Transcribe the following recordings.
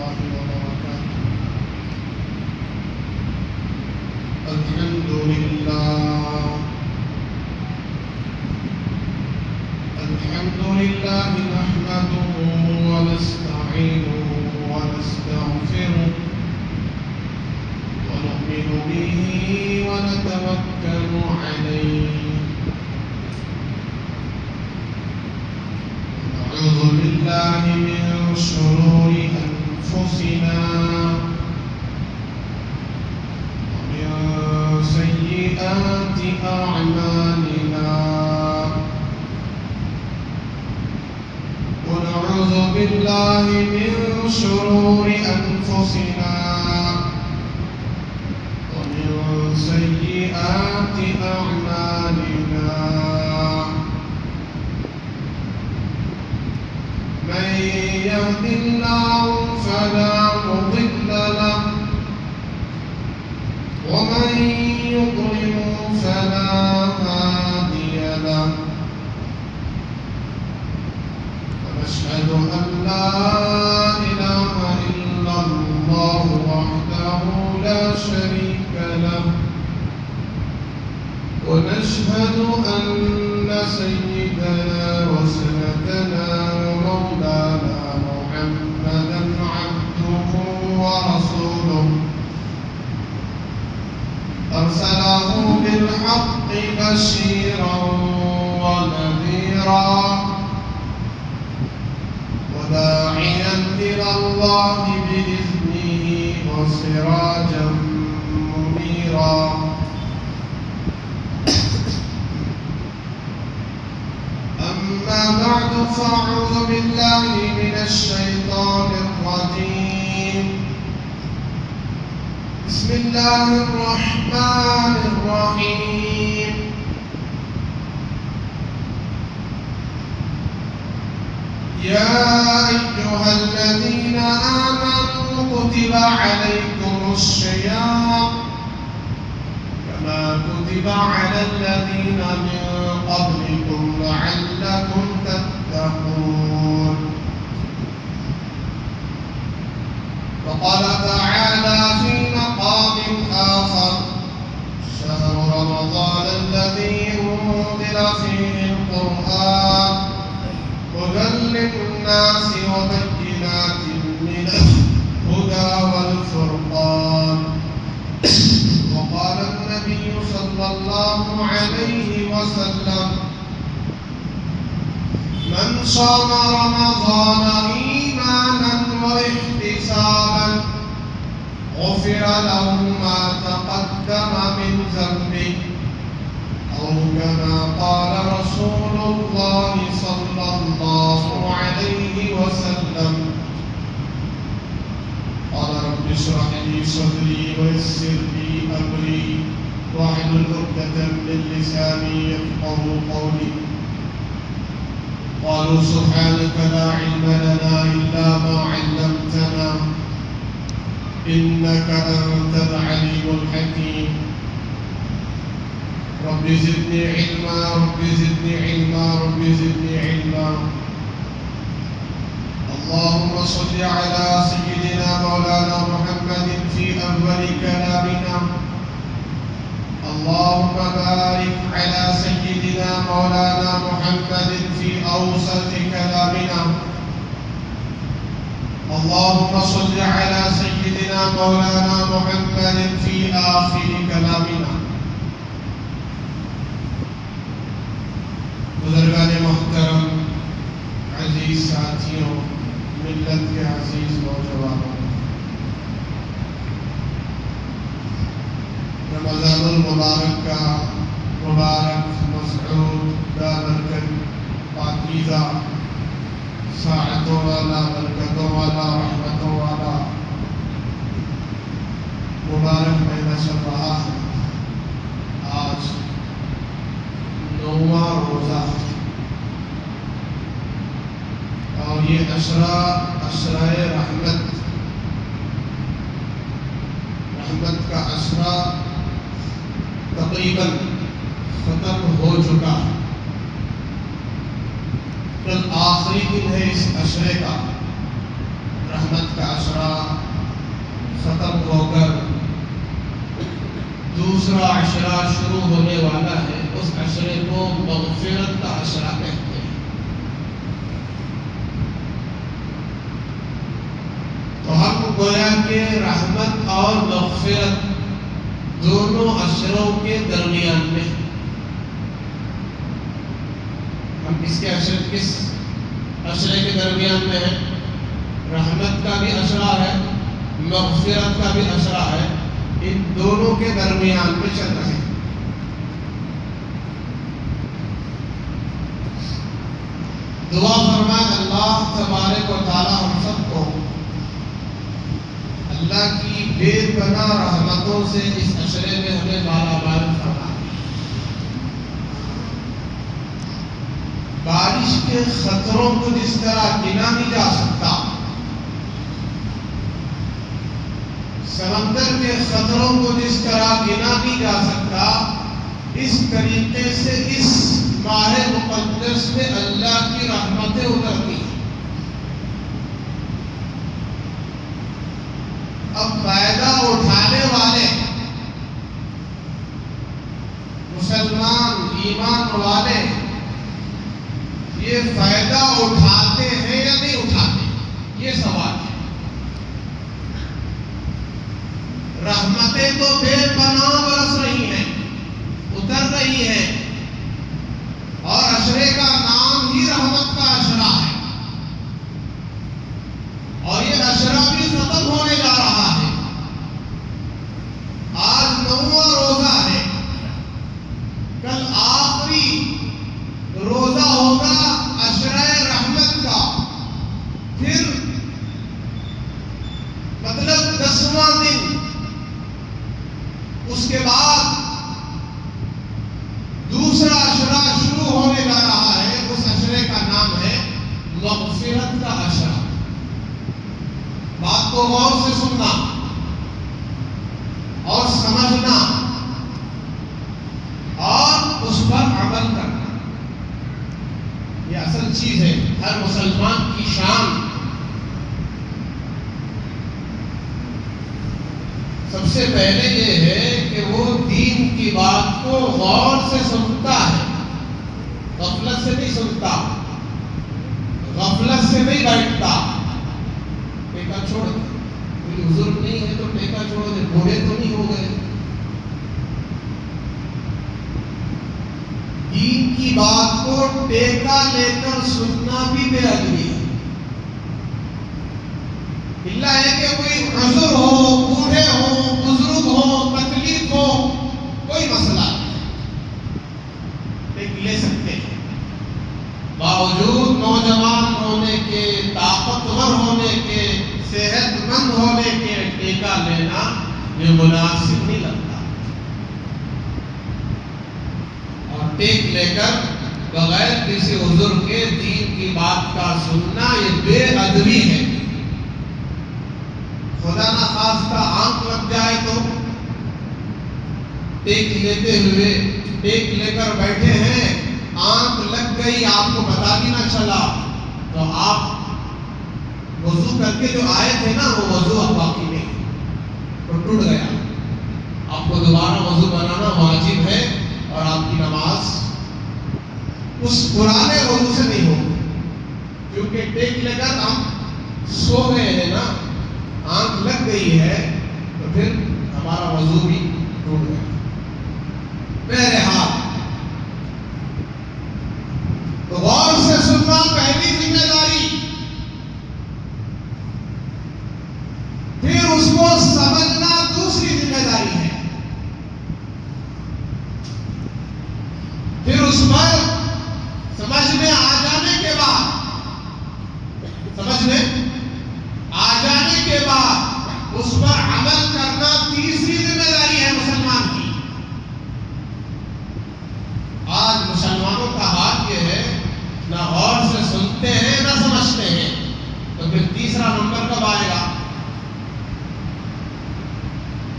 الله وبركاته. الحمد لله نحمده ونستعينه ونستغفره ونؤمن به ونتوكل عليه ونعوذ بالله من شرور أنفسنا ومن سيئات أعمالنا ونعوذ بالله من شرور أنفسنا ومن سيئات أعمالنا من يهد الله فلا مضل له ومن يضلل فلا هادي له ونشهد أن لا إله إلا الله وحده لا شريك له ونشهد أن سيدنا وسندنا ومولانا محمدا عبده ورسوله أرسله بالحق بشيرا ونذيرا وداعيا إلى الله بإذنه وسراجا منيرا أما بعد فأعوذ بالله من الشيطان الرجيم بسم الله الرحمن الرحيم يا أيها الذين آمنوا كتب عليكم الصيام كما كتب على الذين من قبلكم لعلكم تتقون وقال تعالى في مقام آخر شهر رمضان الذي أنزل فيه القرآن هدى للناس وبينات من الهدى والفرقان وقال النبي صلى الله عليه وسلم من صام رمضان إيمانا واحتسابا غفر له ما تقدم من ذنبه أو كما قال رسول الله صلى الله عليه وسلم قال رب اشرح لي صدري ويسر لي أمري واحلل عقدة من لساني يفقهوا قولي قالوا سبحانك لا علم لنا إلا ما علمتنا إنك أنت العليم الحكيم رب زدني علما رب زدني علما رب زدني علما اللهم صل على سيدنا مولانا محمد في أول كلامنا اللهم بارك على سيدنا مولانا محمد في أوسط كلامنا اللهم صل على سيدنا مولانا محمد في آخر كلامنا بزرگان محترم عزیز ساتھیوں ملت کے عزیز نوجوانوں رمضان المبارک کا مبارک مسعود بابرکت پاکیزہ ساعتوں والا برکتوں والا رحمتوں والا مبارک مہینہ چل رہا ہے آج 9واں روزہ اور یہ عشرہ رحمت کا عشرہ تقریباً ختم ہو چکا ہے کل آخری دن ہے اس عشرے کا رحمت کا عشرہ ختم ہو کر دوسرا عشرہ شروع ہونے والا ہے، اس عشرے کو مغفرت کا عشرہ کہتے ہیں۔ تو ہم گویا کہ رحمت اور مغفرت دونوں عشروں کے درمیان میں، ہم کس عشرے کے درمیان میں ہیں؟ رحمت کا بھی عشرہ ہے، مغفرت کا بھی عشرہ ہے، ان دونوں کے درمیان میں چل رہے ہیں۔ دعا فرمائے اللہ تبارک و تعالی ہم سب کو اللہ کی بے پناہ رحمتوں سے اس عشرے میں ہمیں مالا مال فرمائے۔ بارش کے خطروں کو جس طرح گنا نہیں جا سکتا، سمندر کے خطروں کو جس طرح گنا نہیں جا سکتا، اس طریقے سے اس ماہ مقدس میں اللہ کی رحمتیں اترتی ہیں۔ اب فائدہ اٹھانے والے مسلمان ایمان والے یہ فائدہ اٹھاتے ہیں یا نہیں اٹھاتے، یہ سوال ہے۔ رحمتیں تو بے پناہ برس رہی ہیں، اتر رہی ہیں، اور عشرے کا نام ہی رحمت کا عشرہ ہے، اور یہ عشرہ بھی ختم ہونے جا رہا ہے۔ آج 9واں روزہ ہے، کل آخری روزہ ہوگا عشرہ رحمت کا، پھر مطلب 10واں دن، اس کے بعد دوسرا عشرہ شروع ہونے جا رہا ہے، اس عشرے کا نام ہے مغفرت کا عشرہ۔ بات کو غور سے سننا اور سمجھنا اور اس پر عمل کرنا، یہ اصل چیز ہے، ہر مسلمان کی شان۔ سب سے پہلے یہ ہے کہ وہ دین کی بات کو غور سے سنتا ہے، غفلت سے نہیں سنتا، غفلت سے نہیں بیٹھتا۔ ٹیکا چھوڑ دے، کوئی بزرگ نہیں ہے تو ٹیکا چھوڑ دے، بوڑھے تو نہیں ہو گئے۔ دین کی بات کو ٹیکا لے کر سننا بھی بے ادبی ہے۔ اللہ ہے کہ کوئی عذر ہو، بوڑھے ہو، بزرگ ہو، تکلیف ہو، کوئی مسئلہ نہیں، ٹیک لے سکتے ہیں، باوجود نوجوان ہونے کے، طاقتور ہونے کے، صحت مند ہونے کے ٹیکا لینا یہ مناسب نہیں لگتا، اور ٹیک لے کر بغیر کسی عذر کے دین کی بات کا سننا یہ بے ادبی ہے۔ خدا نہ خواستہ آنکھ لگ جائے تو ٹیک لیتے ہوئے، ٹیک لے کر بیٹھے ہیں، آنکھ لگ گئی، آپ کو پتا بھی نہ چلا، تو آپ وضو کر کے جو آئے تھے نا، وہ وضو اب باقی نہیں، تو ٹوٹ گیا۔ آپ کو دوبارہ وضو بنانا واجب ہے، اور آپ کی نماز اس پرانے وضو سے نہیں ہوگی، کیونکہ ٹیک لے کر ہم سو گئے ہیں نا، آنکھ لگ گئی ہے، تو پھر ہمارا وضو بھی ٹوٹ گیا۔ بہرحال تو غور سے سننا پہلی ذمہ داری، پھر اس کو سمجھنا دوسری ذمہ داری ہے، پھر اس پر سمجھ میں آ جانے کے بعد، اس پر عمل کرنا تیسری ذمہ داری ہے مسلمان کی۔ آج مسلمانوں کا حال یہ ہے، نہ غور سے سنتے ہیں نہ سمجھتے ہیں، تو پھر تیسرا نمبر کب آئے گا؟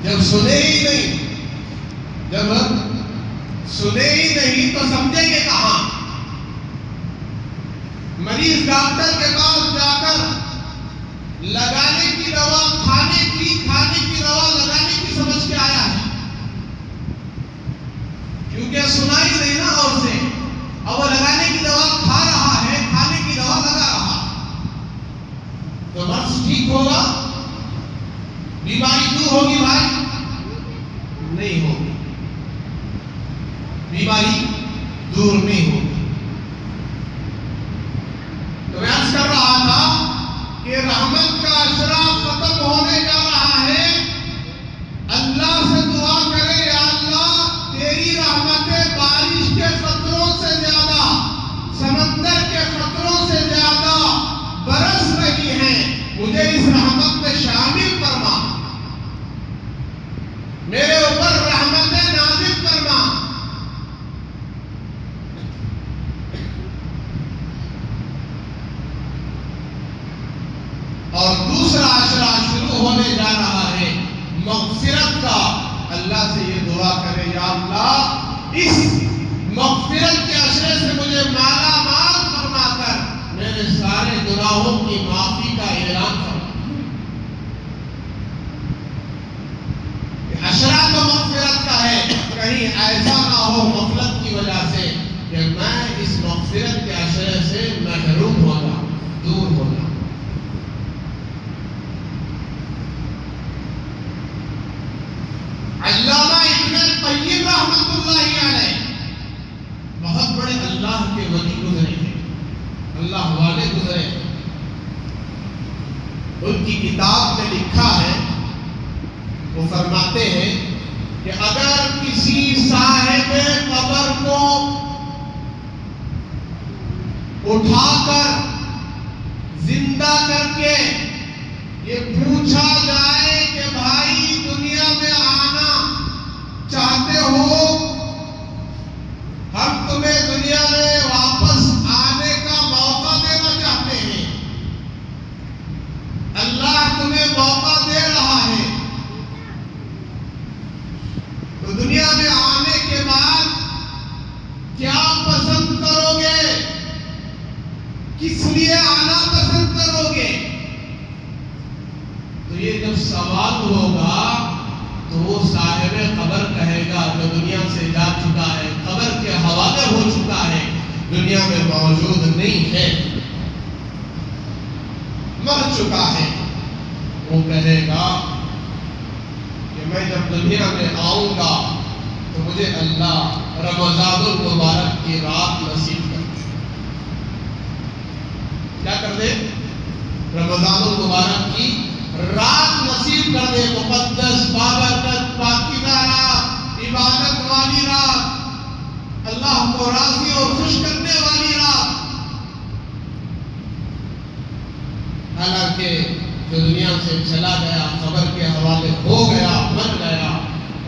جب سنے ہی نہیں تو سمجھیں گے کہاں؟ مریض ڈاکٹر کے پاس جا کر لگانے کی دوا، کھانے کی ٹھیک ہوگا؟ بیماری دور ہوگی بھائی؟ نہیں ہوگی، بیماری دور نہیں ہوگی۔ تو میں عرض کر رہا تھا کہ رحمت کا اشرا ختم ہونے جا رہا ہے۔ اللہ سے دعا کرے، یا اللہ تیری رحمتیں بارش کے قطروں سے زیادہ، سمندر کے قطروں سے زیادہ برس رہی ہیں، مجھے اس رحمت میں شامل فرما، میرے اوپر رحمتیں نازل فرما۔ اور دوسرا عشرہ شروع ہونے جا رہا ہے مغفرت کا۔ اللہ سے یہ دعا کرے، یا اللہ اس مغفرت کے عشرے سے مجھے مالا مال فرما کر میرے سارے گناہوں کی معافی کا اعلان فرما۔ عشرہ تو مغفرت کا ہے، کہیں ایسا نہ ہو غفلت کی وجہ سے کہ میں اس مغفرت کے عشرے سے محروم ہو جاؤں، دور ہو جاؤں۔ علامہ ابن القیم رحمۃ اللہ علیہ بہت بڑے اللہ کے ولی گزرے ہیں، اللہ والے گزرے ہیں۔ ان کی کتاب میں لکھا ہے، وہ فرماتے ہیں کہ اگر کسی صاحب قبر کو اٹھا کر زندہ کر کے یہ پوچھا جائے کہ بھائی دنیا میں آنا چاہتے ہو، ہم تمہیں دنیا میں واپس آنے کا موقع دینا چاہتے ہیں، اللہ تمہیں موقع دے رہا ہے، تو دنیا میں آنے کے بعد کیا پسند کرو گے؟ کس لیے آنا پسند کرو گے؟ تو یہ جب سوال ہوگا تو وہ صاحب قبر کہے گا جو دنیا سے جا چکا ہے، قبر کے حوالے ہو چکا ہے، دنیا میں موجود نہیں ہے، مر چکا ہے، وہ کہے گا کہ میں جب دنیا میں آؤں گا تو مجھے اللہ رمضان المبارک کی رات نصیب کر دے۔ کیا کر دے؟ رمضان المبارک کی رات نصیب کر دے، مقدس بابرکت پاکیزہ رات، عبادت والی رات، اللہ کو راضی اور خوش کرنے والی رات۔ حالانکہ جو دنیا سے چلا گیا، قبر کے حوالے ہو گیا، مر گیا،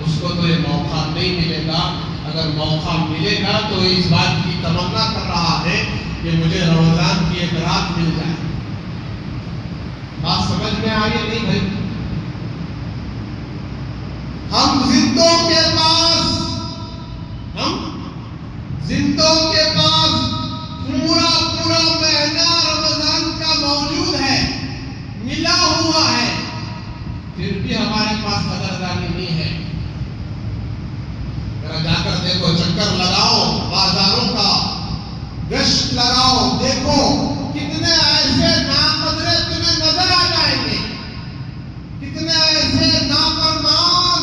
اس کو تو یہ موقع نہیں ملے گا۔ اگر موقع ملے گا تو اس بات کی تمنا کر رہا ہے کہ مجھے رمضان کی ایک رات مل جائے۔ بات سمجھ میں آئی نہیں بھائی؟ ہم زندوں کے پاس پورا مہینہ رمضان کا موجود ہے، ملا ہوا ہے، پھر بھی ہمارے پاس قدردانی نہیں ہے۔ ذرا جا کر دیکھو، چکر لگاؤ، بازاروں کا گشت لگاؤ، دیکھو کتنے ایسے ناقدرے تمہیں نظر آ جائیں گے، کتنے ایسے نافرمان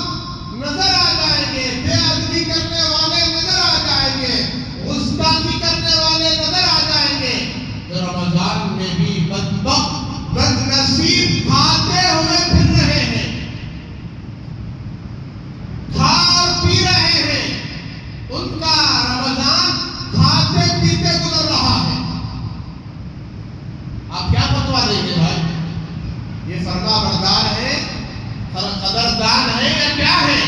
نظر آ جائیں گے، بے ادبی کرنے والے نظر آ جائیں گے، گستاخی کرنے والے نظر آ جائیں گے، جو رمضان میں بھی بدبخت بد نصیب کھاتے ہوئے پھر رہے ہیں، کھا اور پی رہے ہیں، ان کا رمضان کھاتے پیتے گزر رہا ہے۔ آپ کیا فتویٰ دیں گے بھائی؟ یہ فرما بردار ہے، قدردان ہے یا کیا ہے؟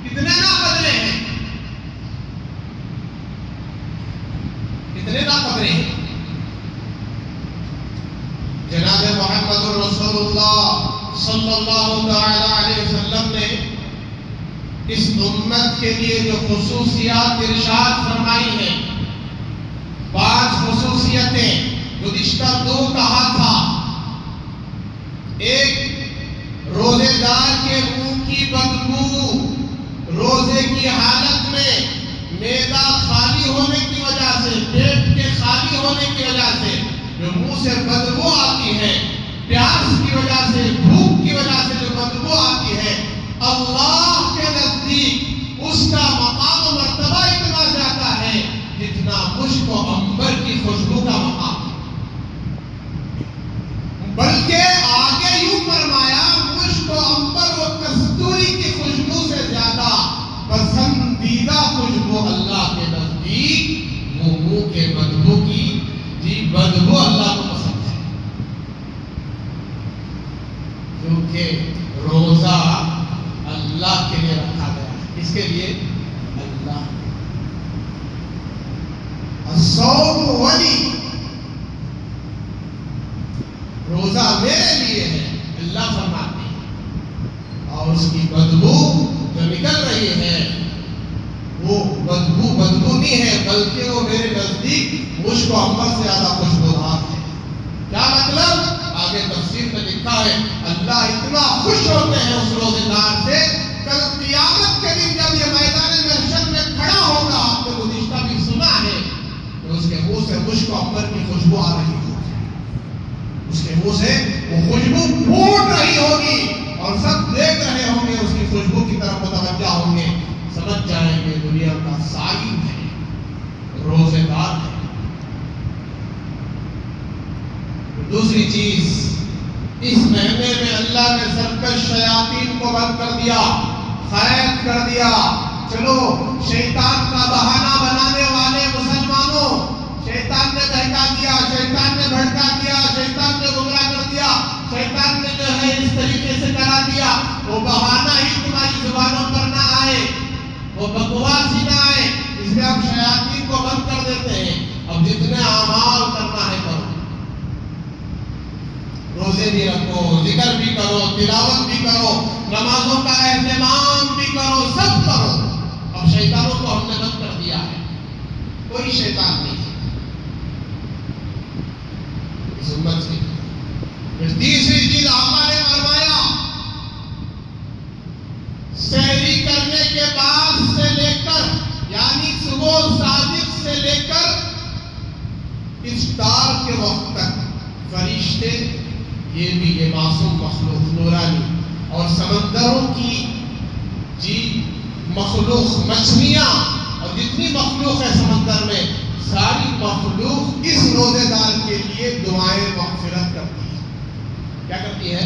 کتنے ناقدرے ہیں، کتنے ناقدرے ہیں۔ جناب محمد رسول اللہ صلی اللہ تعالی علیہ وسلم نے اس امت کے لیے جو خصوصیات ارشاد فرمائی ہیں، 5 خصوصیتیں گزشتہ 2 کہا تھا۔ ایک، روزے دار کے منہ کی بدبو، روزے کی حالت میں معدہ خالی ہونے کی وجہ سے، پیٹ کے خالی ہونے کی وجہ سے جو منہ سے بدبو آتی ہے، پیاس کی وجہ سے، بھوک کی وجہ سے جو بدبو آتی ہے، اللہ کے نزدیک اس کا مقام و مرتبہ اتنا زیادہ ہے جتنا مشک و عنبر کی خوشبو کا مقام ہے۔ بلکہ آگے یوں فرمایا، مشک و عنبر و کستوری کی خوشبو سے زیادہ پسندیدہ خوشبو اللہ کے نزدیک وہ منہ کے بدبو کی، جی بدبو اللہ کو پسند ہے، کیونکہ روزہ اللہ کے لیے رکھا گیا ہے۔ اس کے لیے اللہ الصوم ولی، روزہ میرے لیے ہے، اللہ فرماتے ہیں، اور اس کی بدبو جو نکل رہی ہے وہ بدبو نہیں ہے، بلکہ وہ میرے نزدیک مشک و عنبر سے زیادہ خوشبودار ہے۔ کیا مطلب؟ آگے تفسیر میں لکھا ہے اللہ اتنا خوش ہوتے ہیں اس روزے دار سے، کل قیامت کے دن جب یہ میدان محشر میں کھڑا ہوگا، آپ نے گزشتہ بھی سنا ہے کہ اس کے منہ سے مشک و عنبر کی خوشبو آ رہی ہوگی، اس کے منہ سے وہ خوشبو پھوٹ رہی ہوگی اور سب دیکھ رہے ہوں گے، اس کی خوشبو کی طرف متوجہ ہوں گے، سمجھ جائیں گے دنیا کا صائم ہے، روزے دار ہے۔ دوسری چیز، اس مہینے میں اللہ نے سرکش شیاطین کو بند کر دیا، قید کر دیا۔ چلو شیطان کا بہانہ بنانے والے مسلمانوں، شیطان نے بہکا دیا، شیطان نے بھڑکا دیا، شیطان نے گمراہ کر دیا، شیطان نے جو ہے اس طریقے سے کرا دیا، وہ بہانہ ہی تمہاری زبانوں پر نہ آئے، وہ بکواس ہی نہ آئے، اس لیے ہم شیاطین کو بند کر دیتے ہیں۔ اب جتنے اعمال کرنا ہے کرو، روزے بھی رکھو، ذکر بھی کرو، تلاوت بھی کرو، نمازوں کا اہتمام بھی کرو، سب کرو۔ اب شیطانوں کو ہم نے بند کر دیا ہے، کوئی شیطان نہیں ہے اس امت کی۔ پھر تیسری چیز آقا نے فرمایا، سحری کرنے کے بعد سے لے کر، یعنی صبح صادق سے لے کر افطار کے وقت تک فرشتے، یہ بھی یہ معصوم مخلوق نورانی، اور سمندروں کی جی مخلوق، مچھلیاں اور جتنی مخلوق ہے سمندر میں، ساری مخلوق اس روزے دار کے لیے دعائیں مغفرت کرتی ہے۔ کیا کرتی ہے؟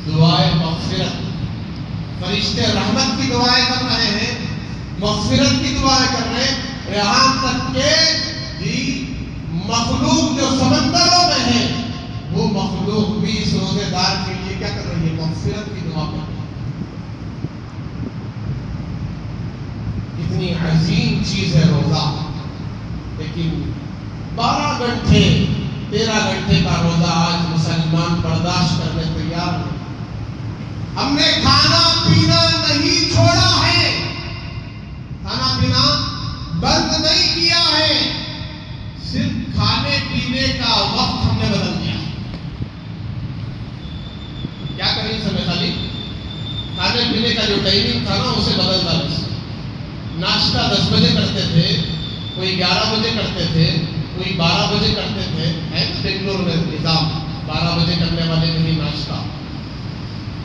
دعائیں مغفرت۔ فرشتے رحمت کی دعائیں کر رہے ہیں، مغفرت کی دعائیں کر رہے ہیں، یہاں تک کہ جی مخلوق جو سمندروں میں ہے وہ مخلوق بھی اس روزے دار کے لیے کیا کر رہی ہے؟ مغفرت کی دعا کر رہی ہے۔ اتنی عظیم چیز ہے روزہ، لیکن 12 گھنٹے 13 گھنٹے کا روزہ آج مسلمان برداشت کرنے تیار نہیں۔ ہم نے کھانا پینا نہیں چھوڑا ہے، کھانا پینا بند نہیں کیا ہے، صرف کھانے پینے کا وقت ہم نے بدل دیا۔ کیا کریں اس میں؟ خالی کھانے پینے کا جو ٹائمنگ تھا نا اسے بدل ڈالا۔ ناشتہ 10 بجے کرتے تھے، کوئی 11 بجے کرتے تھے، کوئی 12 بجے کرتے تھے، ہے نا بنگلور میں نظام 12 بجے کرنے والے نہیں ناشتہ۔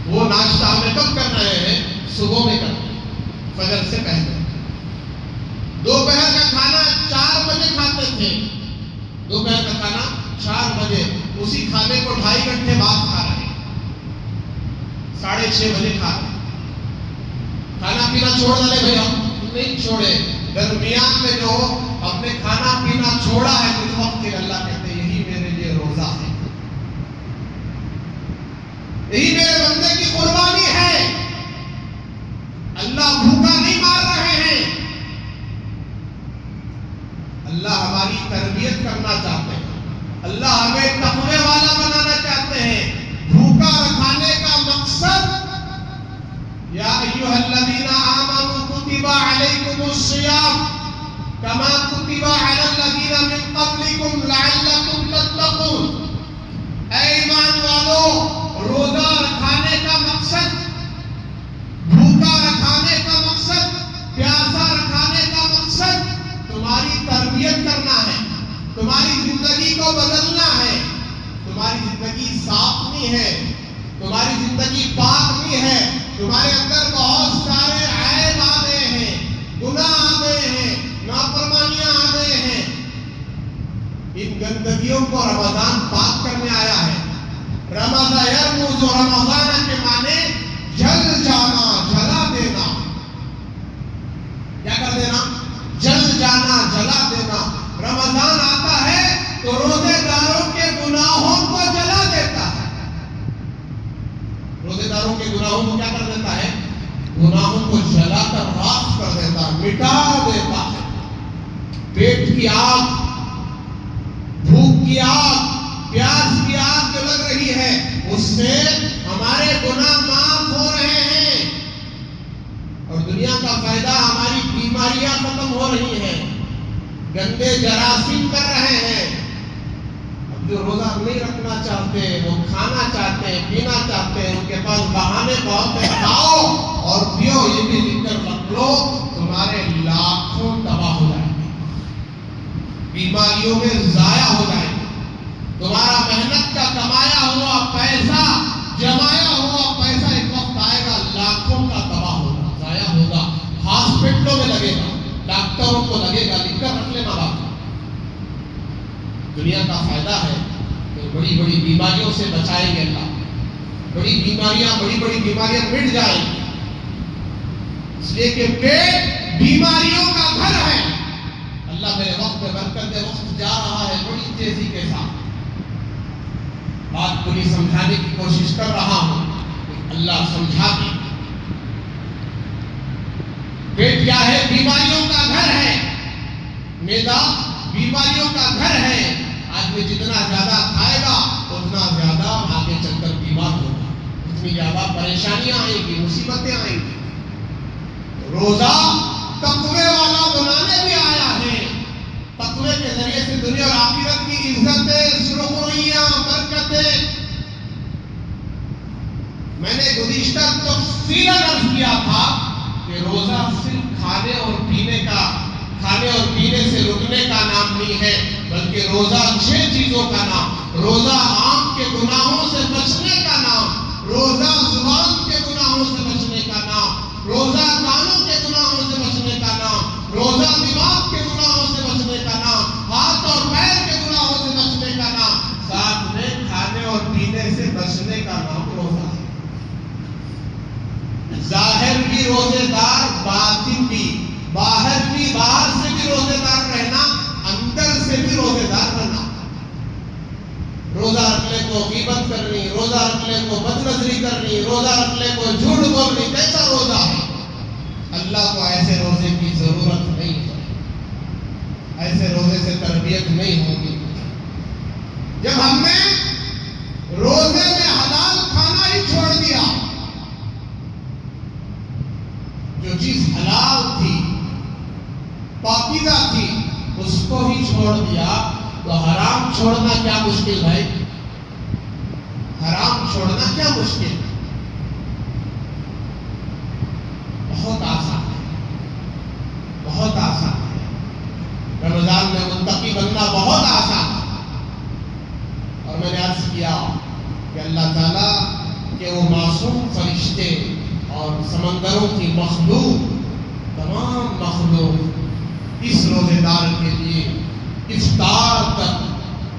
وہ ناشتہ ہمیں کب کر رہے ہیں؟ صبح میں کرتے ہیں، فجر سے پہلے۔ دوپہر کا کھانا 4 بجے کھاتے تھے، دوپہر کا کھانا 4 بجے، اسی کھانے کو 2.5 گھنٹے بعد کھا رہے ہیں، 6:30 بجے کھا رہے ہیں۔ کھانا پینا چھوڑ ڈالے بھائی؟ ہم نہیں چھوڑے، درمیان میں جو ہم نے کھانا پینا چھوڑا ہے کچھ وقت کے، اللہ کہتے ہیں یہی میرے لیے روزہ ہے، یہی میرے بندے کی قربانی ہے۔ اللہ بھوکا نہیں مار رہے ہیں، اللہ ہماری تربیت کرنا چاہتے ہیں، اللہ ہمیں تقوی والا بنانا چاہتے ہیں۔ بھوکا رکھانے کا مقصد یا ایھا الذین آمنوا کتب علیکم الصیام کما کتب علی الذین من قبلکم لعلکم تتقون۔ اے ایمان والو، روزہ رکھانے کا مقصد، بھوکا رکھانے کا مقصد، پیاسا رکھانے کا مقصد تمہاری تربیت کرنا ہے، تمہاری زندگی کو بدلنا ہے۔ تمہاری زندگی صاف نہیں ہے تمہاری زندگی پاک نہیں ہے، تمہارے اندر بہت سارے عیب آ گئے ہیں، گناہ آ گئے ہیں، نافرمانیاں آ گئے ہیں۔ ان گندگیوں کو رمضان پاک کرنے آیا ہے۔ رمضان یرمز، رمضان کے معنی جل جانا، جلا دینا۔ کیا کر دینا؟ جل جانا، جلا دینا۔ رمضان آتا ہے تو روزے داروں کے گناہوں کو جلا دیتا ہے۔ روزے داروں کے گناہوں کو کیا کر دیتا ہے؟ گناہوں کو جلا کر راکھ کر دیتا ہے، مٹا دیتا ہے۔ پیٹ کی آگ، بھوک کی آگ، پیاس کی آگ جو لگ رہی ہے، اس سے ہمارے گناہ معاف ہو رہے ہیں، اور دنیا کا فائدہ ہماری بیماریاں ختم ہو رہی ہیں، گندے جراثیم کر رہے ہیں۔ اب جو روزہ نہیں رکھنا چاہتے، وہ کھانا چاہتے ہیں، پینا چاہتے ہیں، ان کے پاس بہانے بہت ہیں، کھاؤ اور پیو، یہ بھی لکھ کر رکھ لو، تمہارے لاکھوں تباہ ہو جائیں گے، بیماریوں میں ضائع ہو جائیں گے۔ تمہارا محنت کا کمایا ہوا پیسہ، جمایا ہوا پیسہ ایک وقت آئے گا لاکھوں کا تباہ ہوگا، ضائع ہوگا، ہاسپٹلوں میں لگے گا، ڈاکٹروں کو لگے گا، لکھ کر رکھ لینا بات۔ دنیا کا فائدہ ہے کہ بڑی بڑی بیماریوں سے بچائیں گے اللہ، بڑی بڑی بیماریاں مٹ جائیں گی، اس لیے کہ پیٹ بیماریوں کا گھر ہے۔ اللہ میرے وقت میں برکت دے، وقت جا رہا ہے بڑی تیزی کے ساتھ، بات پوری سمجھانے کی کوشش کر رہا ہوں، اللہ سمجھا دے۔ پیٹ کیا ہے؟ بیماریوں کا گھر ہے۔ معدہ بیماریوں کا گھر ہے۔ آدمی جتنا زیادہ کھائے گا اتنا زیادہ آگے چل کر بیمار ہوگا، اتنی زیادہ پریشانیاں آئیں گی، مصیبتیں آئیں گی۔ روزہ تقوی والا بنانے بھی آیا ہے۔ تقوی کے ذریعے سے دنیا اور آخرت کی عزتیں، سرخرویاں، برکتیں۔ میں نے گزشتہ تفصیلاً عرض کیا تھا کہ روزہ صرف کھانے اور پینے سے رکنے کا نام نہیں ہے، بلکہ روزہ 6 چیزوں کا نام۔ روزہ آنکھ کے گناہوں سے بچنے کا نام، روزہ زبان کے گناہوں سے بچنے کا نام، روزہ کانوں کے گناہوں سے بچنے کا نام، روزہ دماغ کے گناہوں سے بچنے کا نام، ہاتھ اور پیر کے گناہوں سے بچنے کا نام، ساتھ میں کھانے اور پینے سے بچنے کا نام روزہ ہے۔ ظاہر بھی روزے دار، باطن بھی، باہر سے بھی روزے دار رہنا، اندر سے بھی روزے دار رہنا۔ روزہ رکھنے کو غیبت کرنی، روزہ رکھنے کو بد نظری کرنی، روزہ رکھنے کو جھوٹ بولنی، کیسا روزہ ہے؟ اللہ کو ایسے روزے کی ضرورت نہیں ہے، ایسے روزے سے تربیت نہیں ہوگی۔ جب ہم نے روزے میں حلال کھانا ہی چھوڑ دیا، جو چیز حلال تھی، پاکیزہ تھی، اس کو ہی چھوڑ دیا، تو حرام چھوڑنا کیا مشکل ہے؟ حرام چھوڑنا کیا مشکل؟ بہت آسان ہے، بہت آسان ہے۔ رمضان میں متقی بننا بہت آسان ہے۔ اور میں نے عرض کیا کہ اللہ تعالیٰ کے وہ معصوم فرشتے اور سمندروں کی مخلوق، تمام مخلوق اس روزے دار کے لیے افطار تک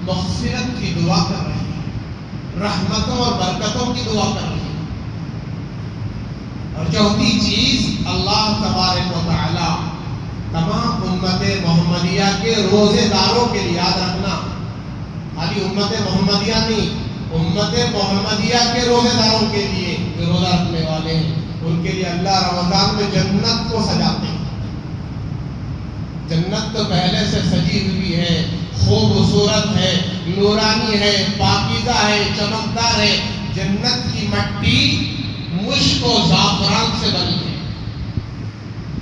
مغفرت کی دعا کر رہی ہے، رحمتوں اور برکتوں کی دعا کر رہی ہے۔ اور چوتھی چیز، اللہ تبارک و تعالی تمام امت محمدیہ کے روزے داروں کے لیے، یاد رکھنا خالی امت محمدیہ نہیں، امت محمدیہ کے روزے داروں کے لیے جو روزہ رکھنے والے ہیں، ان کے لیے اللہ رمضان میں جنت کو سجاتے ہیں۔ جنت تو پہلے سے سجی ہوئی ہے، خوبصورت ہے، نورانی ہے، پاکیزہ ہے، چمکدار ہے۔ جنت کی مٹی مشک و زعفران سے بنی ہے،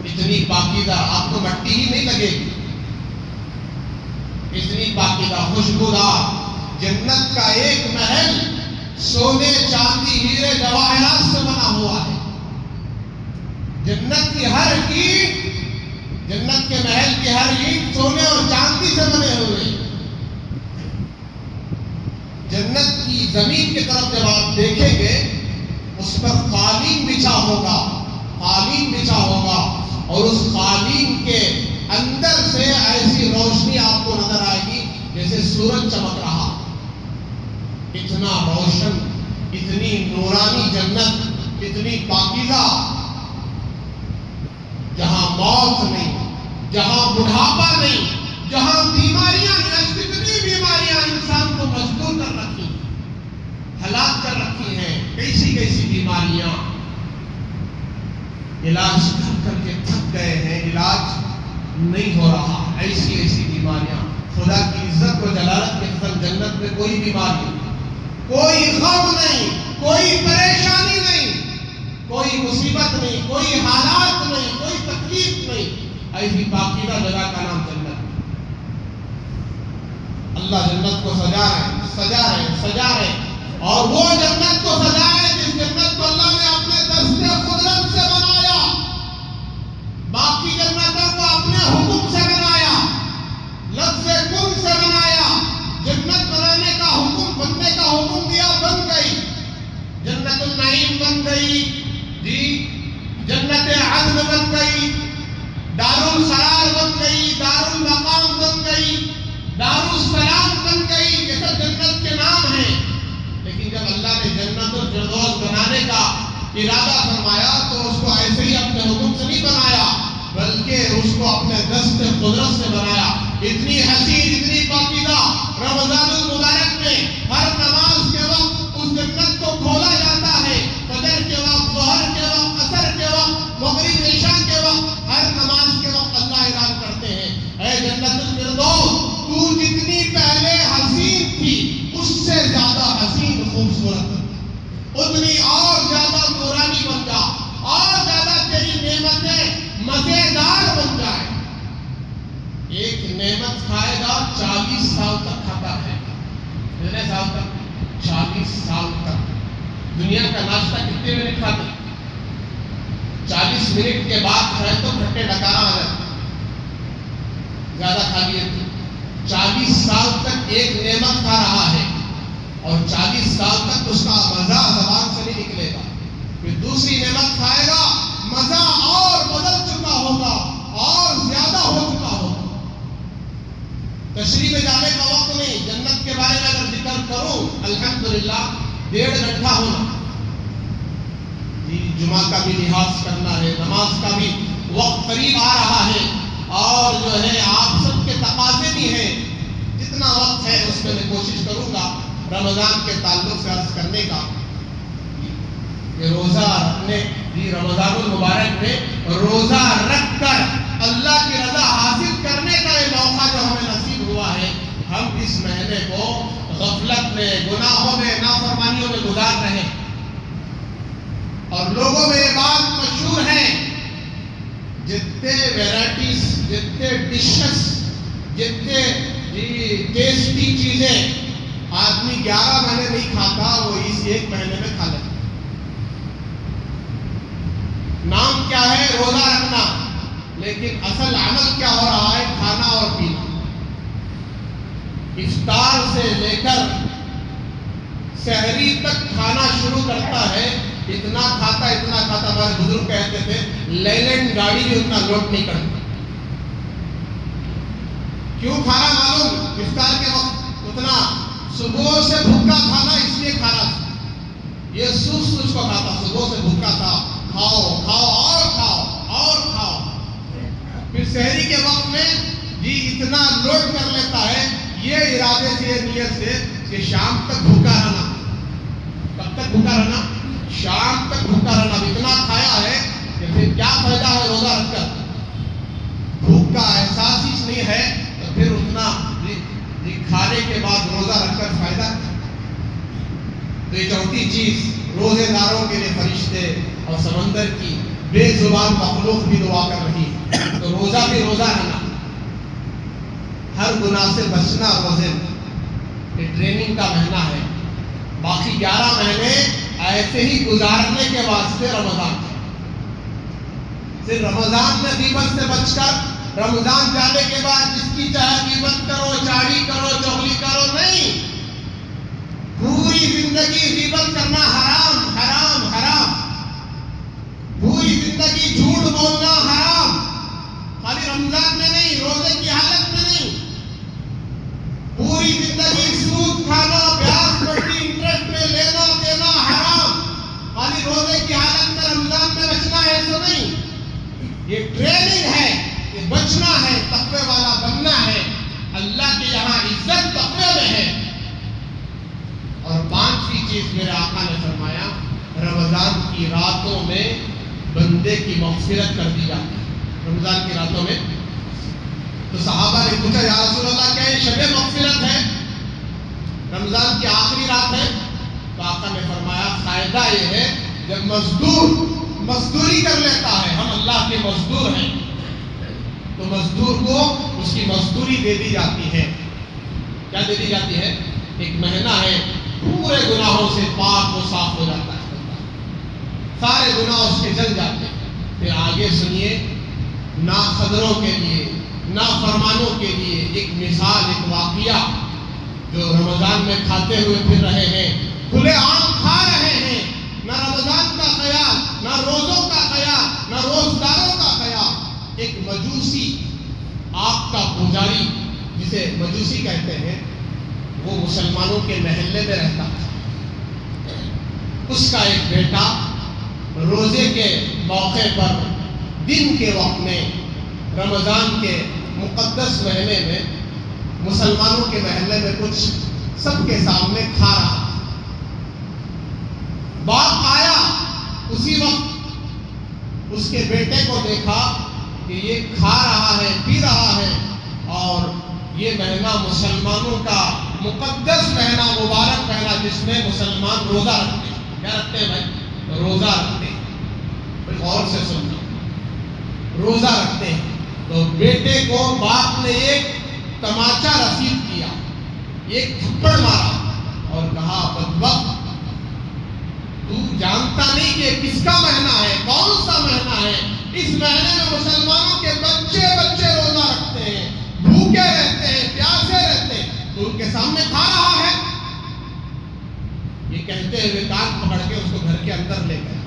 اتنی پاکیزہ، آپ کو مٹی ہی نہیں لگے گی، اتنی پاکیزہ، خوشبودار۔ جنت کا ایک محل سونے، چاندی، ہیرے، جواہرات سے بنا ہوا ہے۔ جنت کی ہر اینٹ، جنت کے محل کی ہر اینٹ سونے اور چاندی سے بنے ہوئے۔ جنت کی زمین کی طرف جب آپ دیکھیں گے جنت اتنی پاکیزہ جہاں موت نہیں، جہاں بڑھاپا نہیں، جہاں بیماریاں ہیں، کتنی بیماریاں انسان کو مجبور کر رکھی ہیں، ہلاک کر رکھی ہیں، کیسی کیسی بیماریاں علاج کر کے تھک گئے ہیں، علاج نہیں ہو رہا، ایسی ایسی بیماریاں۔ خدا کی عزت و جلالت کے قسم جنت میں کوئی بیماری نہیں، کوئی غم نہیں، کوئی پریشانی نہیں، کوئی مصیبت نہیں، کوئی حالات نہیں، کوئی تکلیف نہیں، ایسی پاکیزہ جگہ کا نام جنت۔ اللہ جنت کو سجا رہے ہیں اور وہ جنت کو سجا رہے ہیں جس جنت کو اللہ نے اپنے دست قدرت سے بنایا، باقی جنتوں کو اپنے حکم سے بنایا، لفظ کن سے بنایا۔ جنت بنانے کا حکم، بننے کا حکم دیا، بن گئی، جنت النعیم بن گئی، جنت عدن بن گئی، دار القرار بن گئی، دار المقام بن گئی، دار السلام بن گئی۔ یہ سب جنت کے نام ہیں، لیکن جب اللہ نے جنت الفردوس بنانے کا ارادہ فرمایا تو اس کو ایسے ہی اپنے حکم سے نہیں بنایا، بلکہ اس کو اپنے دست قدرت سے بنایا۔ اتنی حسین، اتنی پاکیزہ، رمضان المبارک میں ہر نماز کے وقت اس جنت کو کھولا جاتا ہے، فجر کے وقت، ظہر کے وقت، عصر کے وقت، مغرب عشاء کے وقت، ہر نماز کے وقت اللہ اعلان کرتے ہیں، اے جنت الفردوس تو جتنی پہلے حسین تھی اس سے زیادہ حسین خوبصورت، اتنی اور زیادہ نورانی بن جا، اور زیادہ تیری نعمتیں مزیدار بن جائے۔ ایک نعمت کھائے گا 40 سال تک کھاتا ہے، کتنے سال تک؟ 40 سال تک۔ دنیا کا ناشتہ کتنے منٹ کھاتے؟ 40 منٹ کے بعد کھائے تو کھٹے ڈکارا آ جاتا، زیادہ کھا لیے تھے۔ 40 سال تک ایک نعمت کھا رہا ہے اور 40 سال تک اس کا مزہ زبان سے نہیں نکلے گا، پھر دوسری نعمت کھائے گا، مزہ اور بدل چکا ہوگا اور زیادہ ہو چکا ہوگا۔ تشریح میں جانے کا وقت نہیں، جنت کے بارے میں اگر ذکر کروں الحمدللہ 1.5 گھنٹہ ہونا، جمعہ کا بھی لحاظ کرنا ہے، نماز کا بھی وقت قریب آ رہا ہے، اور جو ہے آپ سب کے تقاضے بھی ہیں، جتنا وقت ہے اس میں کوشش کروں گا رمضان کے تعلق سے عرض کرنے کا کہ روزہ رکھنے، رمضان المبارک میں روزہ رکھ کر اللہ کی رضا حاصل کرنے کا یہ موقع جو ہمیں نصیب ہوا ہے، ہم اس مہینے کو غفلت میں، گناہوں میں، نافرمانیوں میں گزار رہے ہیں۔ اور لوگوں میں یہ بات مشہور ہے، جتنے ویرائٹیز، جتنے ڈشز، جتنے ٹیسٹی چیزیں آدمی 11 مہینے نہیں کھاتا وہ اس 1 مہینے میں کھا لیتا۔ نام کیا ہے؟ روزہ رکھنا، لیکن اصل عمل کیا ہو رہا ہے؟ کھانا اور پینا۔ افطار سے لے کر سحری تک کھانا شروع کرتا ہے، اتنا کھاتا ہمارے بزرگ کہتے تھے لیلینڈ گاڑی بھی اتنا لوڈ نہیں کرتا۔ کیوں کھا رہا معلوم؟ افطار کے وقت اتنا صبح سے بھوکا کھانا اس لیے کھا رہا تھا، یہ سوچ کو کھاتا، صبح سے بھوکا تھا، کھاؤ اور کھاؤ اور کھاؤ، پھر سحری کے وقت میں اتنا لوڈ کر لیتا ہے، یہ ارادے سے، یہ نیت سے کہ شام تک بھوکا رہنا۔ کب تک بھوکا رہنا؟ شام تک بھوکا رہنا۔ اتنا کھایا ہے کہ پھر کیا فائدہ ہے روزہ رکھ کر؟ بھوک کا احساس ہی نہیں ہے تو پھر اتنا کھانے کے بعد روزہ رکھ کر فائدہ۔ تو یہ چوتھی چیز روزے داروں کے لیے فرشتے اور سمندر کی بے زبان مخلوق بھی دعا کر رہی ہے۔ تو روزہ بھی روزہ رہنا، ہر گناہ سے بچنا روزے میں، یہ ٹریننگ کا مہینہ ہے۔ باقی 11 مہینے ایسے ہی گزارنے کے واسطے رمضان ہے۔ صرف رمضان میں غیبت سے بچ کر رمضان جانے کے بعد جس کی چاہے غیبت کرو، چاڑی کرو، چغلی کرو، نہیں، پوری زندگی غیبت کرنا حرام حرام حرام، پوری زندگی جھوٹ بولنا حرام، خالی رمضان میں نہیں، روزے کی حالت میں نہیں، پوری زندگی سود کھانا، بیاج پٹی، انٹرسٹ میں لینا دینا حرام، یہ ٹریننگ ہے، یہ بچنا ہے، تقوی والا بننا ہے. اللہ کے یہاں عزت تقوی میں ہے. اور پانچویں چیز میرے آقا نے فرمایا رمضان کی راتوں میں بندے کی مغفرت کر دی جاتی ہے. رمضان کی راتوں میں تو صحابہ نے پوچھا یا رسول اللہ کیا یہ شب مغفرت ہے، رمضان کی آخری رات ہے؟ تو آقا نے فرمایا فائدہ یہ ہے جب مزدور مزدوری کر لیتا ہے، ہم اللہ کے مزدور ہیں، تو مزدور کو اس کی مزدوری دے دی جاتی ہے. کیا دے دی جاتی ہے؟ ایک مہینہ ہے پورے گناہوں سے پاک و صاف ہو جاتا ہے، سارے گناہ اس کے جل جاتے ہیں. پھر آگے سنیے، ناقدروں کے لیے، نافرمانوں کے لیے ایک مثال، ایک واقعہ، جو رمضان میں کھاتے ہوئے پھر رہے ہیں، کھلے عام کھا رہے ہیں، نہ رمضان کا خیال، نہ روزوں کا خیال، نہ روزداروں کا خیال. ایک مجوسی، آگ کا پجاری جسے مجوسی کہتے ہیں، وہ مسلمانوں کے محلے میں رہتا تھا. اس کا ایک بیٹا روزے کے موقع پر دن کے وقت میں رمضان کے مقدس مہینے میں مسلمانوں کے محلے میں کچھ سب کے سامنے کھا رہا تھا. باپ آیا، اسی وقت اس کے بیٹے کو دیکھا کہ یہ کھا رہا ہے، پی رہا ہے، اور یہ مہینہ مسلمانوں کا مقدس مہینہ، مبارک مہینہ، جس میں مسلمان روزہ رکھتے ہیں. کیا رکھتے ہیں بھائی؟ روزہ رکھتے ہیں. غور سے سننا، روزہ رکھتے ہیں. تو بیٹے کو باپ نے ایک تماچا رسید کیا، ایک تھپڑ مارا اور کہا بدبخت، تو جانتا نہیں کہ کس کا مہینہ ہے، کون سا مہینہ ہے؟ اس مہینے میں مسلمانوں کے بچے روزہ رکھتے ہیں، بھوکے رہتے ہیں، پیاسے رہتے ہیں، تو ان کے سامنے کھا رہا ہے. یہ کہتے ہوئے کان پکڑ کے اس کو گھر کے اندر لے گیا.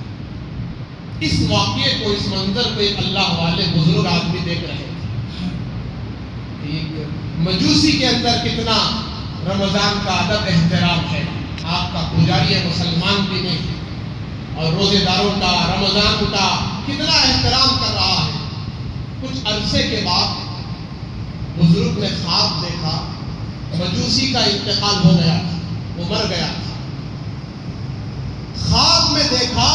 اس واقعے کو، اس منظر کو ایک اللہ والے بزرگ آدمی دیکھ رہے تھے. ایک مجوسی کے اندر کتنا رمضان کا ادب احترام ہے. آپ کا پجاری ہے، مسلمان بھی نہیں، اور روزے داروں کا، رمضان کا کتنا احترام کر رہا ہے. کچھ عرصے کے بعد بزرگ نے خواب دیکھا، مجوسی کا انتقال ہو گیا تھا، وہ مر گیا تھا. خواب میں دیکھا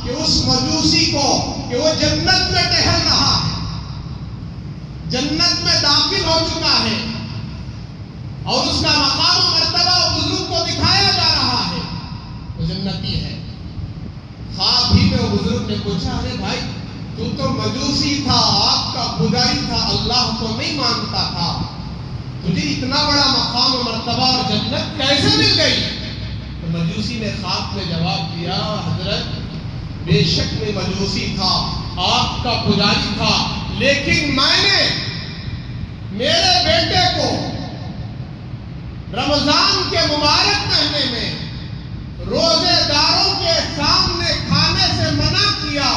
کہ اس مجوسی کو کہ وہ جنت میں ٹہل رہا ہے، جنت میں داخل ہو چکا ہے، اور اس کا مقام و مرتبہ بزرگ کو دکھایا جا رہا ہے، وہ جنتی ہے. خواب ہی میں وہ بزرگ نے پوچھا ارے بھائی تو مجوسی تھا، آپ کا پجاری تھا، اللہ کو نہیں مانتا تھا، تجھے اتنا بڑا مقام و مرتبہ اور جنت کیسے مل گئی؟ تو مجوسی نے خواب میں جواب دیا حضرت بے شک میں مجوسی تھا، آپ کا پجاری تھا، لیکن میں نے میرے بیٹے کو رمضان کے مبارک مہینے میں روزے داروں کے سامنے کھانے سے منع کیا،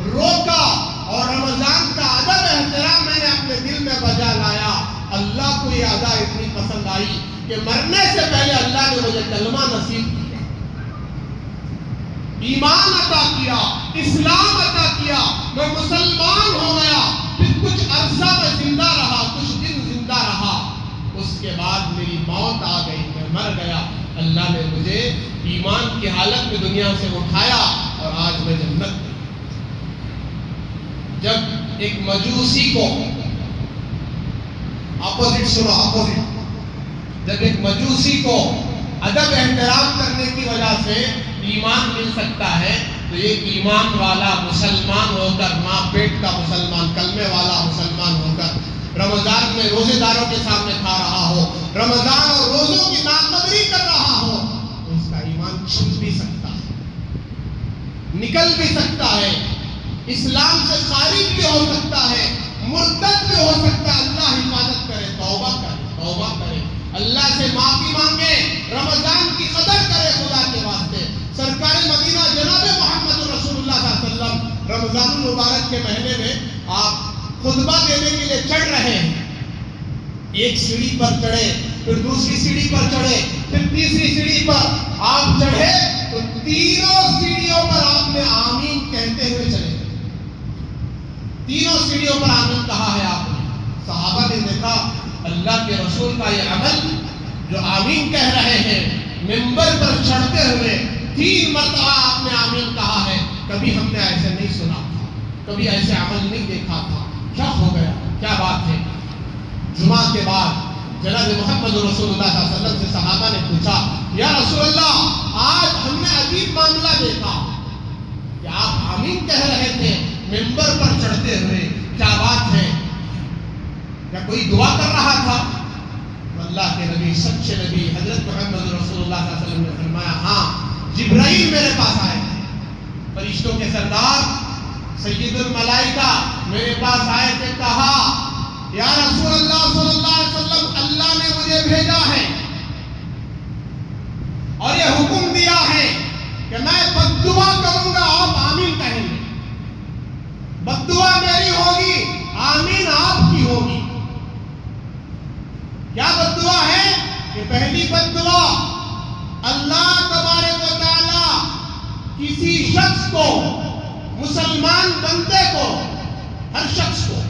روکا، اور رمضان کا ادب احترام میں نے اپنے دل میں بجا لایا. اللہ کو یہ ادا اتنی پسند آئی کہ مرنے سے پہلے اللہ نے مجھے کلمہ نصیب کیا، ایمان عطا کیا، اسلام عطا کیا، میں مسلمان ہو گیا. پھر کچھ عرصہ میں زندہ رہا، کچھ دن زندہ رہا، اس کے بعد میری موت آ گئی، میں مر گیا. اللہ نے مجھے ایمان کی حالت میں دنیا سے اٹھایا اور آج میں جنت میں. جب ایک مجوسی کو اپوزٹ سنو، اپوزٹ، جب ایک مجوسی کو ادب احترام کرنے کی وجہ سے ایمان مل سکتا ہے، تو ایک ایمان والا مسلمان ہو کر، ماں پیٹ کا مسلمان، کلمے والا مسلمان ہو کر رمضان میں روزے داروں کے سامنے کھا رہا ہو، رمضان اور روزوں کی ناقدری کر رہا ہو، تو اس کا ایمان چھپ بھی سکتا ہے، نکل بھی سکتا ہے، اسلام سے خارج بھی ہو سکتا ہے، مرتد بھی ہو سکتا ہے. اللہ حفاظت کرے، توبہ کرے، توبہ کرے، اللہ سے معافی مانگے، رمضان کی قدر کرے خدا کے واسطے. سرکار مدینہ جناب محمد رسول اللہ صلی اللہ علیہ وسلم رمضان المبارک کے مہینے میں آپ خطبہ دینے کے لیے چڑھ رہے ہیں. ایک سیڑھی پر چڑھے، پھر دوسری سیڑھی پر چڑھے، پھر تیسری سیڑھی پر آپ چڑھے، تو تینوں سیڑھیوں پر آپ نے آمین کہتے ہوئے چلے. تینوں اللہ کے رسول کا یہ عمل جو آمین کہہ رہے ہیں ممبر پر چڑھتے ہوئے 3 مرتبہ آپ نے آمین کہا ہے، کبھی ہم نے ایسے نہیں سنا تھا، کبھی ایسے عمل نہیں دیکھا تھا. کیا ہو گیا؟ کیا بات ہے؟ جمعہ کے بعد جناب محمد رسول اللہ صلی اللہ علیہ وسلم سے صحابہ نے پوچھا، یا رسول اللہ آج ہم نے عجیب معاملہ دیکھا کہ آپ آمین کہہ رہے تھے ممبر پر چڑھتے ہوئے، کیا بات ہے؟ کیا کوئی دعا کر رہا تھا؟ اللہ کے نبی، سچے نبی حضرت محمد رسول اللہ صلی اللہ علیہ وسلم نے فرمایا، ہاں جبرائیل میرے پاس آئے تھے، فرشتوں کے سردار سید الملائکہ میرے پاس آئے تھے، کہا یا رسول اللہ صلی اللہ علیہ وسلم اللہ نے مجھے بھیجا ہے اور یہ حکم دیا ہے کہ میں بد دعا کروں گا، آپ آمین کہیں گے. بد دعا میری ہوگی، آمین آپ کی ہوگی. کیا بد دعا ہے؟ کہ پہلی بد دعا، اللہ تبارک و تعالی کسی شخص کو، مسلمان بندے کو، ہر شخص کو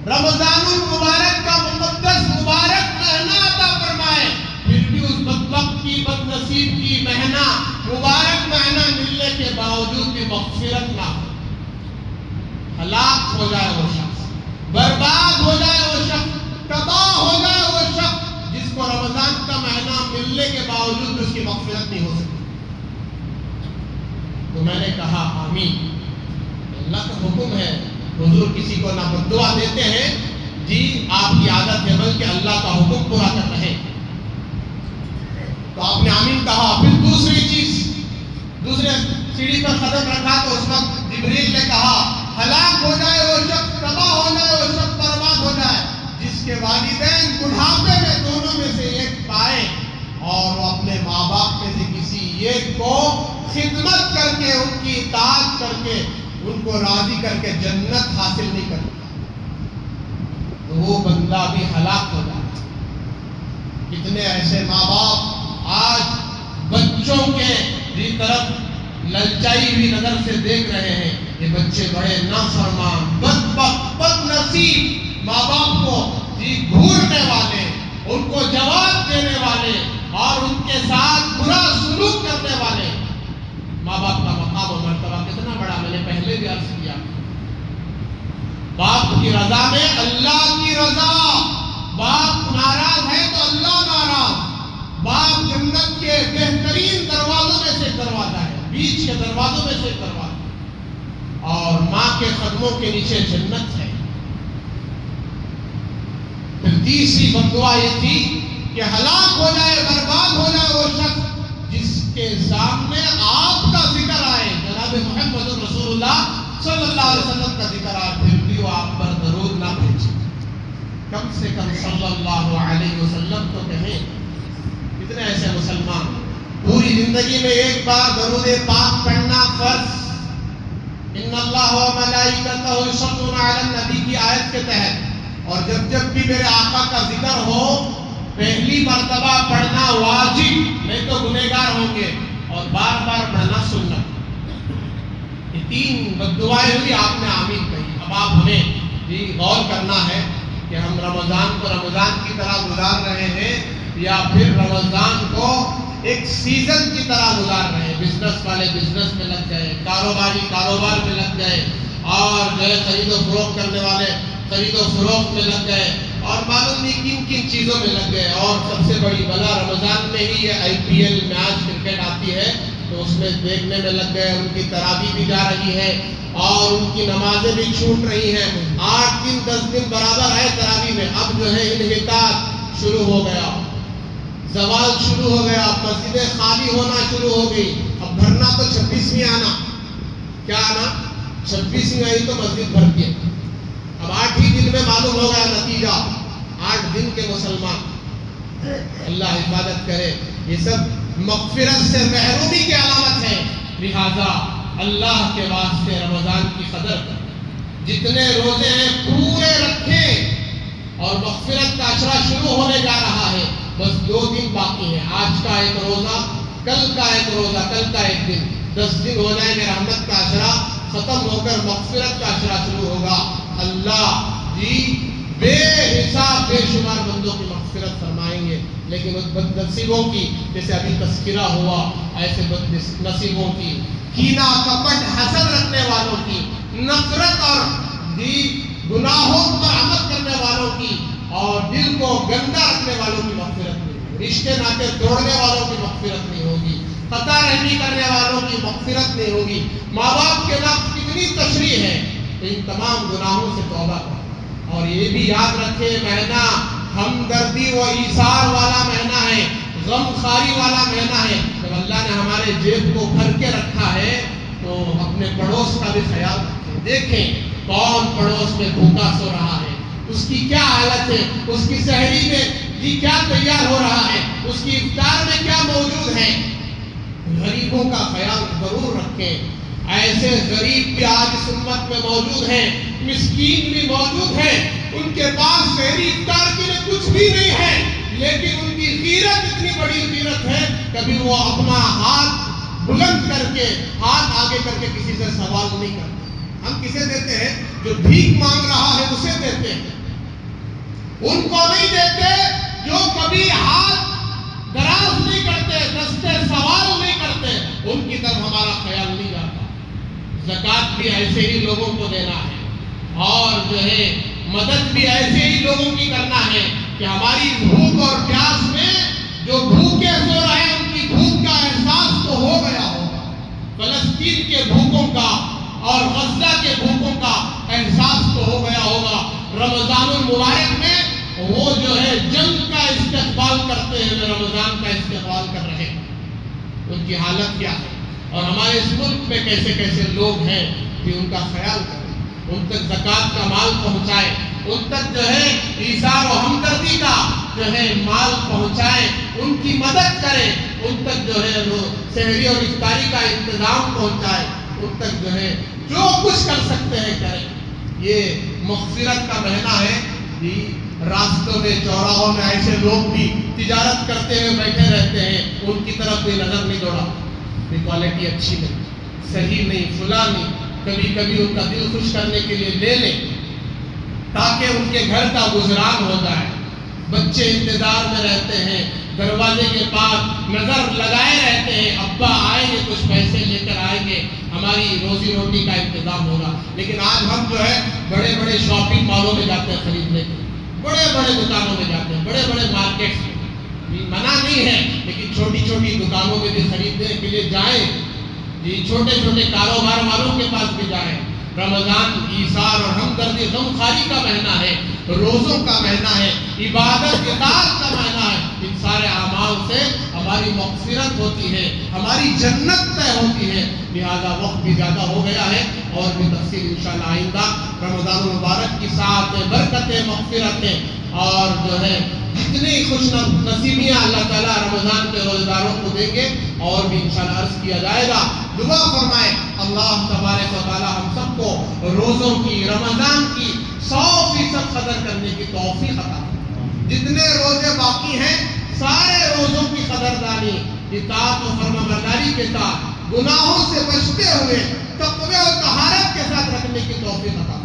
رمضان المبارک کا مقدس مبارک مہینہ عطا فرمائے، پھر بھی اس بدبخت کی، بد نصیب کی مہینہ، مبارک مہینہ ملنے کے باوجود بھی مغفرت نہ ہو، ہلاک ہو جائے وہ شخص، برباد ہو جائے وہ شخص، تباہ ہو جائے وہ شخص جس کو رمضان کا مہینہ ملنے کے باوجود اس کی مغفرت نہیں ہو سکتی. تو میں نے کہا آمین. اللہ کا حکم ہے، حضور کسی کو نہ بد دعا دیتے ہیں، جی آپ کی عادت ہے، بلکہ اللہ کا حکم پورا کر رہے. تو آپ نے آمین کہا. پھر دوسری چیز، دوسرے سیڑھی پر قدم رکھا تو اس وقت جبریل نے کہا ہلاک ہو جائے وہ شخص، تباہ ہو جائے وہ شخص، برباد ہو جائے جس کے والدین بڑھاپے میں دونوں میں سے ایک پائے اور وہ اپنے ماں باپ میں سے کسی ایک کو خدمت کر کے، ان کی اطاعت کر کے، ان کو راضی کر کے جنت حاصل نہیں کرتا، تو وہ بندہ بھی ہلاک ہو جاتا. کتنے ایسے ماں باپ آج بچوں کے طرف للچائی ہوئی نظر سے دیکھ رہے ہیں، یہ بچے بڑے نافرمان، بدبخت، بد نصیب، ماں باپ کو گھورنے والے، ان کو جواب دینے والے اور ان کے ساتھ برا سلوک کرنے والے. ماں باپ کا مقام و مرتبہ کتنا بڑا، میں نے پہلے بھی عرض کیا. باپ کی رضا میں اللہ کی رضا، باپ ناراض ہے تو اللہ ناراض. باپ جنت کے بہترین دروازوں میں سے دروازہ ہے، بیچ کے دروازوں میں سے دروازہ، اور ماں کے قدموں کے نیچے جنت ہے. پھر تیسری بد دعا یہ تھی کہ ہلاک ہو جائے، برباد ہو جائے وہ شخص جس کے سامنے آپ کا ذکر آئے، جناب محمد رسول اللہ صلی اللہ علیہ وسلم کا ذکر آئے، پھر بھی وہ آپ پر درود نہ بھیجے. کم سے کم صلی اللہ علیہ وسلم تو کہیں. کتنے ایسے مسلمان پوری زندگی میں ایک بار درود پاک پڑھنا فرض، ان اللہ و ملائکتہ یصلون علی النبی کی آیت کے تحت، اور جب بھی میرے آقا کا ذکر ہو پہلی مرتبہ پڑھنا واجب، نہیں تو گنہگار ہوں گے، اور بار بار پڑھنا سنت. یہ 3 بد دعائیں ہوئی، آپ نے آمین کہی. اب آپ ہمیں غور کرنا ہے کہ ہم رمضان کو رمضان کی طرح گزار رہے ہیں یا پھر رمضان کو ایک سیزن کی طرح گزار رہے ہیں. بزنس والے بزنس میں لگ گئے، کاروباری کاروبار میں لگ گئے، اور جو ہے خرید و فروخت کرنے والے خرید و فروخت میں لگ گئے، اور معلوم نہیں کن کن چیزوں میں لگ گئے. اور سب سے بڑی بلا رمضان میں ہی یہ IPL میچ کرکٹ آتی ہے تو اس میں دیکھنے میں لگ گئے. ان کی تراویح بھی جا رہی ہے اور ان کی نمازیں بھی چھوٹ رہی ہیں. 8 دن 10 دن برابر ہے تراویح میں. اب جو ہے انحطاط شروع ہو گیا، زوال شروع ہو گیا، مسجدیں خالی ہونا شروع ہو گئی. اب بھرنا تو 26ویں آنا، کیا آنا 26ویں آئی تو مسجد بھرتی ہے. اب 8 ہی دن میں معلوم ہو گیا نتیجہ. 8 دن کے مسلمان، اللہ حفاظت کرے. یہ سب مغفرت سے محرومی کی علامت ہے. لہذا اللہ کے واسطے رمضان کی قدر کریں، جتنے روزے ہیں پورے رکھیں. اور مغفرت کا عشرہ شروع ہونے جا رہا ہے، بس 2 دن باقی ہیں. آج کا ایک روزہ، کل کا ایک روزہ، کل کا ایک دن، 10 دن ہو جائیں گے. رحمت کا عشرہ ختم ہو کر مغفرت کا عشرہ شروع ہوگا. اللہ بے حساب بے شمار بندوں کی مغفرت فرمائیں گے، لیکن اس بد نصیبوں کی جیسے ابھی تذکرہ ہوا، ایسے بد نصیبوں کی، کینہ کپٹ حسد رکھنے والوں کی، نفرت اور گناہوں پر عمل کرنے والوں کی، اور دل کو گندا رکھنے والوں کی مغفرت نہیں ہوگی، رشتے ناطے توڑنے والوں کی مغفرت نہیں ہوگی، قطع رحمی کرنے والوں کی مغفرت نہیں ہوگی۔ ماں باپ کے نام کتنی تشریح ہے، تو ان تمام گناہوں سے توبہ کریں۔ اور یہ بھی یاد رکھے، مہینہ ہمدردی و ایثار والا مہینہ ہے، غم خواری والا مہینہ ہے۔ جب اللہ نے ہمارے جیب کو بھر کے رکھا ہے تو اپنے پڑوس کا بھی خیال رکھیں۔ دیکھیں کون پڑوس میں بھوکا سو رہا ہے، اس کی کیا حالت ہے، اس کی سحری میں کیا تیار ہو رہا ہے، اس کی افطار میں کیا موجود ہے۔ غریبوں کا خیال ضرور رکھیں۔ ایسے غریب بھی آج اس امت میں موجود ہیں، مسکین بھی موجود ہیں، ان کے پاس سحری افطار کے لیے کچھ بھی نہیں ہے، لیکن ان کی غیرت اتنی بڑی غیرت ہے، کبھی وہ اپنا ہاتھ بلند کر کے، ہاتھ آگے کر کے کسی سے سوال نہیں کرتے۔ ہم کسے دیتے ہیں؟ جو بھیک مانگ رہا ہے اسے دیتے ہیں، ان کو نہیں دیتے جو کبھی ہاتھ دراز نہیں کرتے، دستے سوال نہیں کرتے، ان کی طرف ہمارا خیال نہیں جاتا۔ زکوٰۃ بھی ایسے ہی لوگوں کو دینا ہے، اور جو ہے مدد بھی ایسے ہی لوگوں کی کرنا ہے کہ ہماری بھوک اور پیاس میں جو بھوکے سو رہے ہیں ان کی بھوک کا احساس تو ہو گیا ہوگا، فلسطین کے بھوکوں کا اور غزہ کے بھوکوں کا احساس تو ہو گیا ہوگا۔ رمضان المبارک میں وہ جو ہے جنگ کا استقبال کرتے ہیں، رمضان کا استقبال کر رہے ہیں، ان کی حالت کیا ہے، اور ہمارے اس ملک میں کیسے کیسے لوگ ہیں کہ ان کا خیال کریں، ان تک زکوٰۃ کا مال پہنچائیں، ان تک جو ہے ایثار و ہمدردی کا جو ہے مال پہنچائیں، ان کی مدد کریں، ان تک جو ہے وہ سحری اور افطاری کا انتظام پہنچائیں، ان تک جو ہے جو کچھ کر سکتے ہیں کریں۔ یہ مغفرت کا مہینہ ہے جی۔ راستوں میں چوراہوں میں ایسے لوگ بھی تجارت کرتے ہوئے بیٹھے رہتے ہیں، ان کی طرف کوئی نظر نہیں دوڑا، کوالٹی اچھی نہیں، صحیح نہیں، فلاں نہیں، کبھی کبھی ان کا دل خوش کرنے کے لیے لے لیں تاکہ ان کے گھر کا گزران ہو جائے۔ بچے انتظار میں رہتے ہیں، دروازے کے پاس نظر لگائے رہتے ہیں، ابا آئیں گے، کچھ پیسے لے کر آئیں گے، ہماری روزی روٹی کا انتظام ہوگا۔ لیکن آج ہم جو ہے بڑے بڑے شاپنگ مالوں میں جاتے ہیں خریدنے کے، بڑے بڑے دکانوں میں جاتے ہیں، بڑے بڑے مارکیٹس میں، منع نہیں ہے لیکن چھوٹی چھوٹی دکانوں میں بھی خریدنے کے لیے جائیں جی، چھوٹے چھوٹے کاروبار والوں کے پاس بھی جائیں۔ رمضان ایثار اور ہمدردی غم خواری کا مہینہ ہے، روزوں کا مہینہ ہے، عبادت اطاعت کا مہینہ ہے۔ ان سارے اعمال سے ہماری مغفرت ہوتی ہے، ہماری جنت طے ہوتی ہے۔ لہذا وقت بھی زیادہ ہو گیا ہے، اور بھی تفصیل انشاءاللہ آئندہ رمضان المبارک کی ساتھ برکتیں، مغفرتیں اور جو ہے جتنی خوش نصیبیاں اللہ تعالیٰ رمضان کے روزداروں کو دیں گے، اور بھی انشاءاللہ عرض کیا جائے گا۔ دعا فرمائیں اللہ تبارک و تعالیٰ ہم سب کو روزوں کی، رمضان کی 100% قدر کرنے کی توفیق عطا فرمائے۔ جتنے روزے باقی ہیں سارے روزوں کی قدردانی، اطاعت و فرمانبرداری کے ساتھ، گناہوں سے بچتے ہوئے تقوی و طہارت کے ساتھ رکھنے کی توفیق عطا فرمائے۔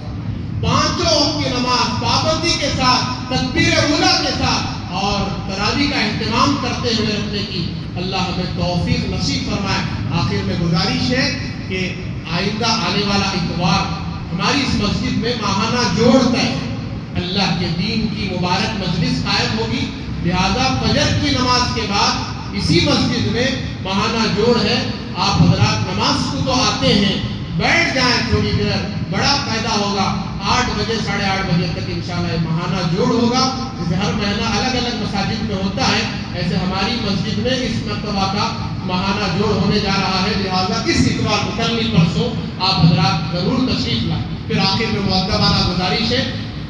5 وقت کی نماز پابندی کے ساتھ، تکبیر اولیٰ کے ساتھ اور تراویح کا اہتمام کرتے ہوئے رکھنے کی اللہ ہمیں توفیق نصیب فرمائے۔ آخر میں گزارش ہے کہ آئندہ آنے والا اتوار ہماری اس مسجد میں ماہانہ جوڑ ہے، اللہ کے دین کی مبارک مجلس قائم ہوگی۔ لہذا فجر کی نماز کے بعد اسی مسجد میں ماہانہ جوڑ ہے۔ آپ حضرات نماز کو تو آتے ہیں، بیٹھ جائیں تھوڑی دیر، بڑا فائدہ ہوگا۔ 8 بجے 8:30 بجے تک انشاءاللہ ماہانہ جوڑ ہوگا۔ جیسے ہر مہینہ الگ الگ مساجد میں ہوتا ہے، ایسے ہماری مسجد میں اس مرتبہ کا ماہانہ جوڑ ہونے جا رہا ہے۔ لہٰذا اس اتوار کو کل پرسوں آپ حضرات ضرور تشریف لائیں۔ پھر آخر میں مؤدبانہ گزارش ہے،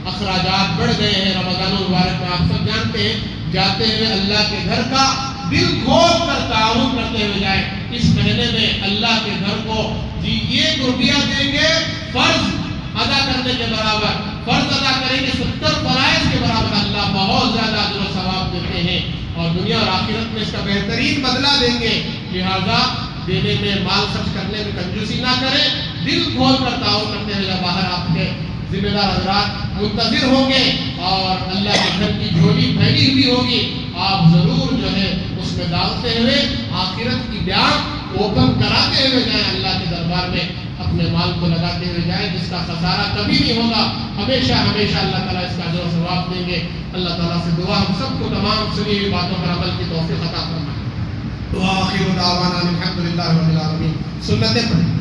اخراجات بڑھ گئے ہیں رمضان المبارک میں، آپ سب جانتے ہیں، جاتے ہوئے اللہ کے گھر کا دل کھول کر تعاون کرتے ہوئے جائیں۔ اس مہینے میں اللہ کے گھر کو جی 1 روپیہ دیں گے فرض ادا کرنے کے برابر، فرض ادا کریں گے 70 فرائض کے برابر، اللہ بہت زیادہ اجر و ثواب دیتے ہیں، اور دنیا اور آخرت میں اس کا بہترین بدلہ دیں گے۔ لہذا دینے میں، مال خرچ کرنے میں کنجوسی نہ کریں، دل کھول کر تعاون کرتے ہوئے باہر آپ کے ذمہ دار حضرات منتظر ہوں گے، اور اللہ کے گھر کی جھولی پھیلی ہوئی ہوگی، آپ ضرور جو ہے اس میں ڈالتے ہوئے آخرت کی بینک اوپن کراتے ہوئے جائیں، اللہ کے دربار میں اپنے مال کو لگاتے ہوئے جائیں، جس کا خسارہ کبھی نہیں ہوگا، ہمیشہ ہمیشہ اللہ تعالیٰ اس کا اجر و ثواب دیں گے۔ اللہ تعالیٰ سے دعا ہم سب کو تمام سنی ہوئی باتوں پر عمل کی توفیق عطا فرمائے۔ وآخر دعوانا الحمد للہ رب العالمین۔ سنتیں پڑھیں۔